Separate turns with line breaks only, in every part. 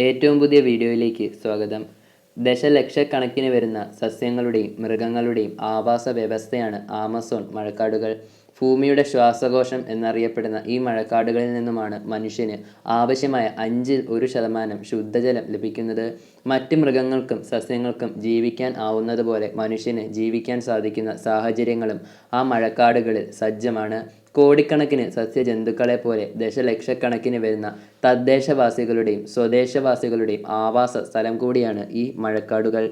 ഏറ്റവും പുതിയ വീഡിയോയിലേക്ക് സ്വാഗതം. ദശലക്ഷക്കണക്കിന് വരുന്ന സസ്യങ്ങളുടെയും മൃഗങ്ങളുടെയും ആവാസ വ്യവസ്ഥയാണ് ആമസോൺ മഴക്കാടുകൾ. ഭൂമിയുടെ ശ്വാസകോശം എന്നറിയപ്പെടുന്ന ഈ മഴക്കാടുകളിൽ നിന്നുമാണ് മനുഷ്യന് ആവശ്യമായ 1% ശുദ്ധജലം ലഭിക്കുന്നത്. മറ്റ് മൃഗങ്ങൾക്കും സസ്യങ്ങൾക്കും ജീവിക്കാൻ ആവുന്നതുപോലെ മനുഷ്യന് ജീവിക്കാൻ സാധിക്കുന്ന സാഹചര്യങ്ങളും ആ മഴക്കാടുകളിൽ സജ്ജമാണ്. കോടിക്കണക്കിന് സസ്യജന്തുക്കളെ പോലെ ദശലക്ഷക്കണക്കിന് വരുന്ന തദ്ദേശവാസികളുടെയും സ്വദേശവാസികളുടെയും ആവാസ സ്ഥലം കൂടിയാണ് ഈ മഴക്കാടുകൾ.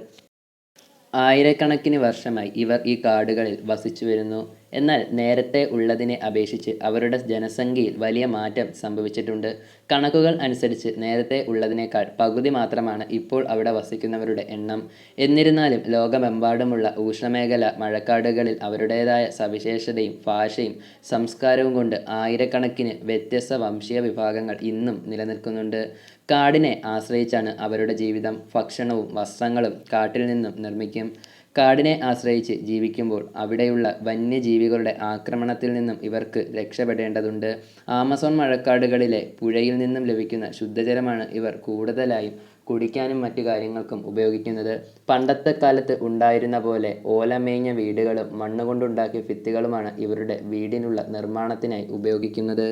ആയിരക്കണക്കിന് വർഷമായി ഇവർ ഈ കാടുകളിൽ വസിച്ചു വരുന്നു. എന്നാൽ നേരത്തെ ഉള്ളതിനെ അപേക്ഷിച്ച് അവരുടെ ജനസംഖ്യയിൽ വലിയ മാറ്റം സംഭവിച്ചിട്ടുണ്ട്. കണക്കുകൾ അനുസരിച്ച് നേരത്തെ ഉള്ളതിനേക്കാൾ പകുതി മാത്രമാണ് ഇപ്പോൾ അവിടെ വസിക്കുന്നവരുടെ എണ്ണം. എന്നിരുന്നാലും ലോകമെമ്പാടുമുള്ള ഉഷ്ണമേഖല മഴക്കാടുകളിൽ അവരുടേതായ സവിശേഷതയും ഭാഷയും സംസ്കാരവും കൊണ്ട് ആയിരക്കണക്കിന് വ്യത്യസ്ത വംശീയ വിഭാഗങ്ങൾ ഇന്നും നിലനിൽക്കുന്നുണ്ട്. കാടിനെ ആശ്രയിച്ചാണ് അവരുടെ ജീവിതം. ഭക്ഷണവും വസ്ത്രങ്ങളും കാട്ടിൽ നിന്നും നിർമ്മിക്കും. കാടിനെ ആശ്രയിച്ച് ജീവിക്കുമ്പോൾ അവിടെയുള്ള വന്യജീവികളുടെ ആക്രമണത്തിൽ നിന്നും ഇവർക്ക് രക്ഷപ്പെടേണ്ടതുണ്ട്. ആമസോൺ മഴക്കാടുകളിലെ പുഴയിൽ നിന്നും ലഭിക്കുന്ന ശുദ്ധജലമാണ് ഇവർ കൂടുതലായും കുടിക്കാനും മറ്റു കാര്യങ്ങൾക്കും ഉപയോഗിക്കുന്നത്. പണ്ടത്തെ കാലത്ത് ഉണ്ടായിരുന്ന പോലെ ഓലമേഞ്ഞ വീടുകളും മണ്ണുകൊണ്ടുണ്ടാക്കിയ ഭിത്തികളുമാണ് ഇവരുടെ വീടിനുള്ള നിർമ്മാണത്തിനായി ഉപയോഗിക്കുന്നത്.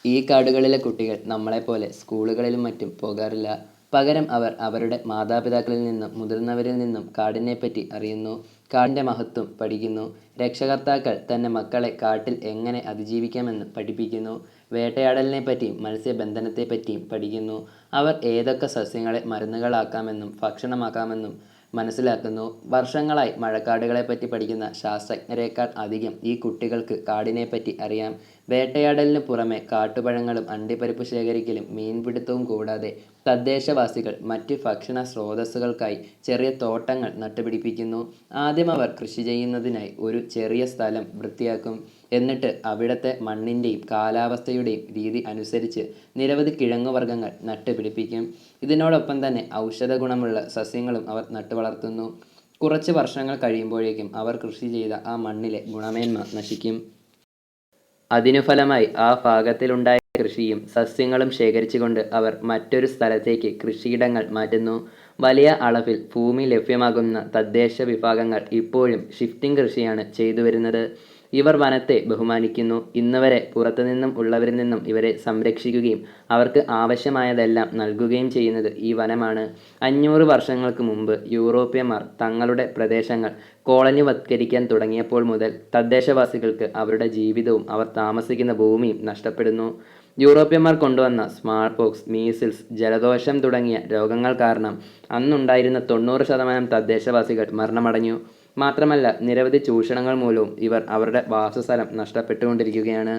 ഈ കാടുകളിലെ കുട്ടികൾ നമ്മളെപ്പോലെ സ്കൂളുകളിലും മറ്റും പോകാറില്ല. പകരം അവർ അവരുടെ മാതാപിതാക്കളിൽ നിന്നും മുതിർന്നവരിൽ നിന്നും കാടിനെപ്പറ്റി അറിയുന്നു, കാടിൻ്റെ മഹത്വം പഠിക്കുന്നു. രക്ഷകർത്താക്കൾ തൻ്റെ മക്കളെ കാട്ടിൽ എങ്ങനെ അതിജീവിക്കാമെന്ന് പഠിപ്പിക്കുന്നു. വേട്ടയാടലിനെപ്പറ്റിയും മത്സ്യബന്ധനത്തെപ്പറ്റിയും പഠിക്കുന്നു. അവർ ഏതൊക്കെ സസ്യങ്ങളെ മരുന്നുകളാക്കാമെന്നും ഭക്ഷണമാക്കാമെന്നും മനസ്സിലാക്കുന്നു. വർഷങ്ങളായി മഴക്കാടുകളെപ്പറ്റി പഠിക്കുന്ന ശാസ്ത്രജ്ഞരെക്കാൾ അധികം ഈ കുട്ടികൾക്ക് കാടിനെപ്പറ്റി അറിയാം. വേട്ടയാടലിന് പുറമെ കാട്ടുപഴങ്ങളും അണ്ടിപ്പരിപ്പ് ശേഖരിക്കലും മീൻപിടുത്തവും കൂടാതെ തദ്ദേശവാസികൾ മറ്റ് ഭക്ഷണ സ്രോതസ്സുകൾക്കായി ചെറിയ തോട്ടങ്ങൾ നട്ടുപിടിപ്പിക്കുന്നു. ആദ്യം അവർ കൃഷി ചെയ്യുന്നതിനായി ഒരു ചെറിയ സ്ഥലം വൃത്തിയാക്കും. എന്നിട്ട് അവിടുത്തെ മണ്ണിൻ്റെയും കാലാവസ്ഥയുടെയും രീതി അനുസരിച്ച് നിരവധി കിഴങ്ങുവർഗ്ഗങ്ങൾ നട്ടുപിടിപ്പിക്കും. ഇതിനോടൊപ്പം തന്നെ ഔഷധ ഗുണമുള്ള സസ്യങ്ങളും അവർ നട്ടുവളർത്തുന്നു. കുറച്ച് വർഷങ്ങൾ കഴിയുമ്പോഴേക്കും അവർ കൃഷി ചെയ്ത ആ മണ്ണിലെ ഗുണമേന്മ നശിക്കും. അതിനു ഫലമായി ആ ഭാഗത്തിലുണ്ടായ കൃഷിയും സസ്യങ്ങളും ശേഖരിച്ചുകൊണ്ട് അവർ മറ്റൊരു സ്ഥലത്തേക്ക് കൃഷിയിടങ്ങൾ മാറ്റുന്നു. വലിയ അളവിൽ ഭൂമി ലഭ്യമാകുന്ന തദ്ദേശ വിഭാഗങ്ങൾ ഇപ്പോഴും ഷിഫ്റ്റിംഗ് കൃഷിയാണ് ചെയ്തു വരുന്നത്. ഇവർ വനത്തെ ബഹുമാനിക്കുന്നു. ഇന്നുവരെ പുറത്തുനിന്നും ഉള്ളവരിൽ നിന്നും ഇവരെ സംരക്ഷിക്കുകയും അവർക്ക് ആവശ്യമായതെല്ലാം നൽകുകയും ചെയ്യുന്നത് ഈ വനമാണ്. 500 വർഷങ്ങൾക്ക് മുമ്പ് യൂറോപ്യന്മാർ തങ്ങളുടെ പ്രദേശങ്ങൾ കോളനിവത്കരിക്കാൻ തുടങ്ങിയപ്പോൾ മുതൽ തദ്ദേശവാസികൾക്ക് അവരുടെ ജീവിതവും അവർ താമസിക്കുന്ന ഭൂമിയും നഷ്ടപ്പെടുന്നു. യൂറോപ്യന്മാർ കൊണ്ടുവന്ന സ്മാൾ പോക്സ്, മീസിൽസ്, ജലദോഷം തുടങ്ങിയ രോഗങ്ങൾ കാരണം അന്നുണ്ടായിരുന്ന 90% തദ്ദേശവാസികൾ മരണമടഞ്ഞു. മാത്രമല്ല നിരവധി ചൂഷണങ്ങൾ മൂലവും ഇവർ അവരുടെ വാസസ്ഥലം നഷ്ടപ്പെട്ടുകൊണ്ടിരിക്കുകയാണ്.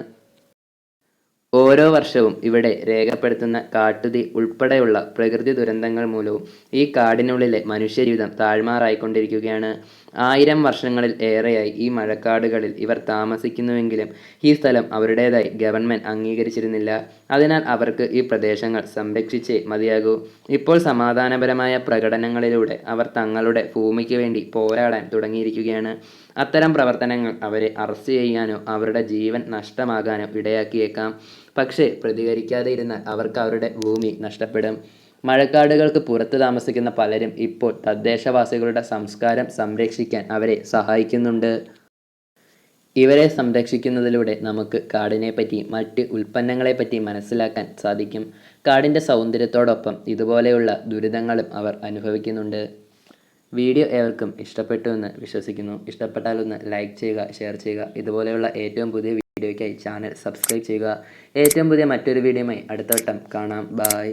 ഓരോ വർഷവും ഇവിടെ രേഖപ്പെടുത്തുന്ന കാട്ടുതീ ഉൾപ്പെടെയുള്ള പ്രകൃതി ദുരന്തങ്ങൾ മൂലവും ഈ കാടിനുള്ളിലെ മനുഷ്യജീവിതം താഴ്മാറായിക്കൊണ്ടിരിക്കുകയാണ്. 1000 വർഷങ്ങളിൽ ഏറെയായി ഈ മഴക്കാടുകളിൽ ഇവർ താമസിക്കുന്നുവെങ്കിലും ഈ സ്ഥലം അവരുടേതായി ഗവൺമെൻറ് അംഗീകരിച്ചിരുന്നില്ല. അതിനാൽ അവർക്ക് ഈ പ്രദേശങ്ങൾ സംരക്ഷിച്ചേ മതിയാകൂ. ഇപ്പോൾ സമാധാനപരമായ പ്രകടനങ്ങളിലൂടെ അവർ തങ്ങളുടെ ഭൂമിക്ക് വേണ്ടി പോരാടാൻ തുടങ്ങിയിരിക്കുകയാണ്. അത്തരം പ്രവർത്തനങ്ങൾ അവരെ അറസ്റ്റ് ചെയ്യാനോ അവരുടെ ജീവൻ നഷ്ടമാകാനോ ഇടയാക്കിയേക്കാം. പക്ഷേ പ്രതികരിക്കാതെ ഇരുന്നാൽ അവർക്ക് അവരുടെ ഭൂമി നഷ്ടപ്പെടും. മഴക്കാടുകൾക്ക് പുറത്ത് താമസിക്കുന്ന പലരും ഇപ്പോൾ തദ്ദേശവാസികളുടെ സംസ്കാരം സംരക്ഷിക്കാൻ അവരെ സഹായിക്കുന്നുണ്ട്. ഇവരെ സംരക്ഷിക്കുന്നതിലൂടെ നമുക്ക് കാടിനെപ്പറ്റി മറ്റ് ഉൽപ്പന്നങ്ങളെപ്പറ്റി മനസ്സിലാക്കാൻ സാധിക്കും. കാടിൻ്റെ സൗന്ദര്യത്തോടൊപ്പം ഇതുപോലെയുള്ള ദുരിതങ്ങളും അവർ അനുഭവിക്കുന്നുണ്ട്. വീഡിയോ ഏവർക്കും ഇഷ്ടപ്പെട്ടു എന്ന് വിശ്വസിക്കുന്നു. ഇഷ്ടപ്പെട്ടാൽ ഒന്ന് ലൈക്ക് ചെയ്യുക, ഷെയർ ചെയ്യുക. ഇതുപോലെയുള്ള ഏറ്റവും പുതിയ വീഡിയോയ്ക്കായി ചാനൽ സബ്സ്ക്രൈബ് ചെയ്യുക. ഏറ്റവും പുതിയ മറ്റൊരു വീഡിയോയുമായി അടുത്ത വട്ടം കാണാം. ബായ്.